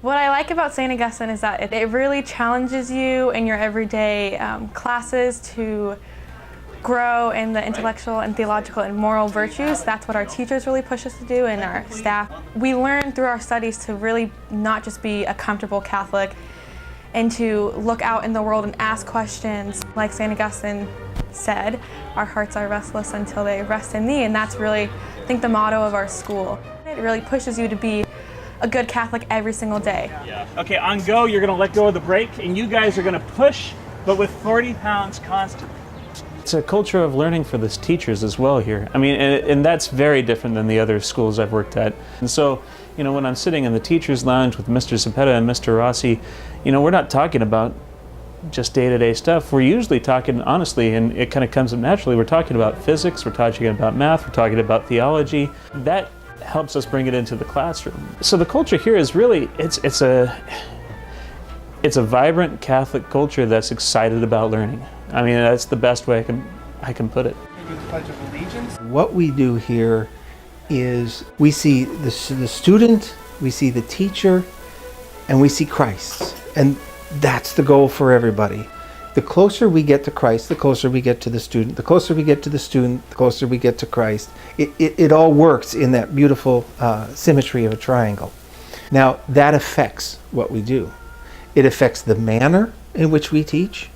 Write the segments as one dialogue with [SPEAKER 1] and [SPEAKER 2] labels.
[SPEAKER 1] What I like about St. Augustine is that it really challenges you in your everyday classes to grow in the intellectual and theological and moral virtues. That's what our teachers really push us to do, and our staff. We learn through our studies to really not just be a comfortable Catholic and to look out in the world and ask questions. Like St. Augustine said, our hearts are restless until they rest in thee, and that's really, I think, the motto of our school. It really pushes you to be a good Catholic every single day.
[SPEAKER 2] Yeah. Okay, on go, you're going to let go of the brake, and you guys are going to push, but with 40 pounds constant. It's a culture of learning for the teachers as well here. I mean, and that's very different than the other schools I've worked at. And so, you know, when I'm sitting in the teacher's lounge with Mr. Cepeda and Mr. Rossi, you know, we're not talking about just day-to-day stuff. We're usually talking, honestly, and it kind of comes up naturally, we're talking about physics, we're talking about math, we're talking about theology. That helps us bring it into the classroom. So the culture here is really, it's a vibrant Catholic culture that's excited about learning. I mean, that's the best way I can put it.
[SPEAKER 3] Pledge of Allegiance. What we do here is we see the student, we see the teacher, and we see Christ. And that's the goal for everybody. The closer we get to Christ, the closer we get to the student. The closer we get to the student, the closer we get to Christ. It all works in that beautiful symmetry of a triangle. Now, that affects what we do. It affects the manner in which we teach,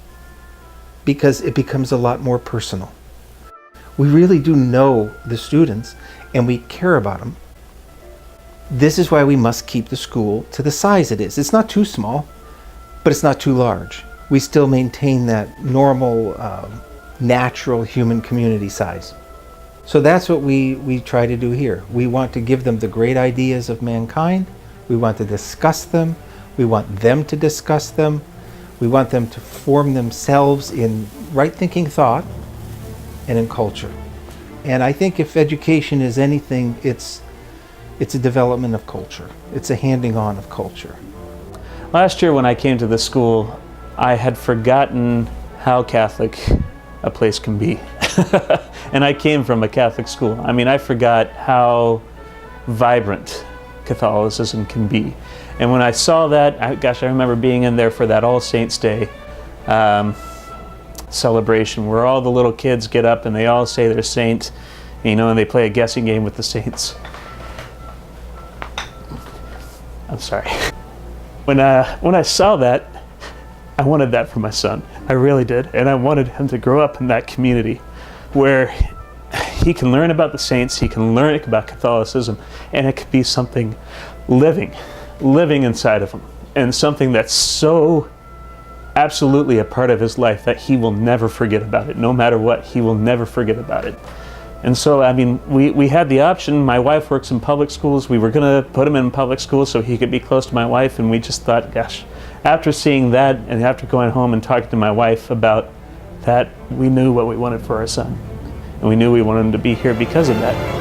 [SPEAKER 3] because it becomes a lot more personal. We really do know the students, and we care about them. This is why we must keep the school to the size it is. It's not too small, but it's not too large. We still maintain that normal, natural human community size. So that's what we try to do here. We want to give them the great ideas of mankind. We want to discuss them. We want them to discuss them. We want them to form themselves in right-thinking thought and in culture. And I think if education is anything, it's a development of culture. It's a handing on of culture.
[SPEAKER 2] Last year when I came to the school, I had forgotten how Catholic a place can be. And I came from a Catholic school. I mean, I forgot how vibrant Catholicism can be. And when I saw that, I remember being in there for that All Saints Day celebration where all the little kids get up and they all say their saint, you know, and they play a guessing game with the saints. I'm sorry. When I saw that, I wanted that for my son. I really did. And I wanted him to grow up in that community where he can learn about the saints, he can learn about Catholicism, and it could be something living inside of him, and something that's so absolutely a part of his life that he will never forget about it. No matter what, he will never forget about it. And so, I mean, we had the option. My wife works in public schools. We were going to put him in public schools so he could be close to my wife, and we just thought, gosh, after seeing that and after going home and talking to my wife about that, we knew what we wanted for our son. And we knew we wanted him to be here because of that.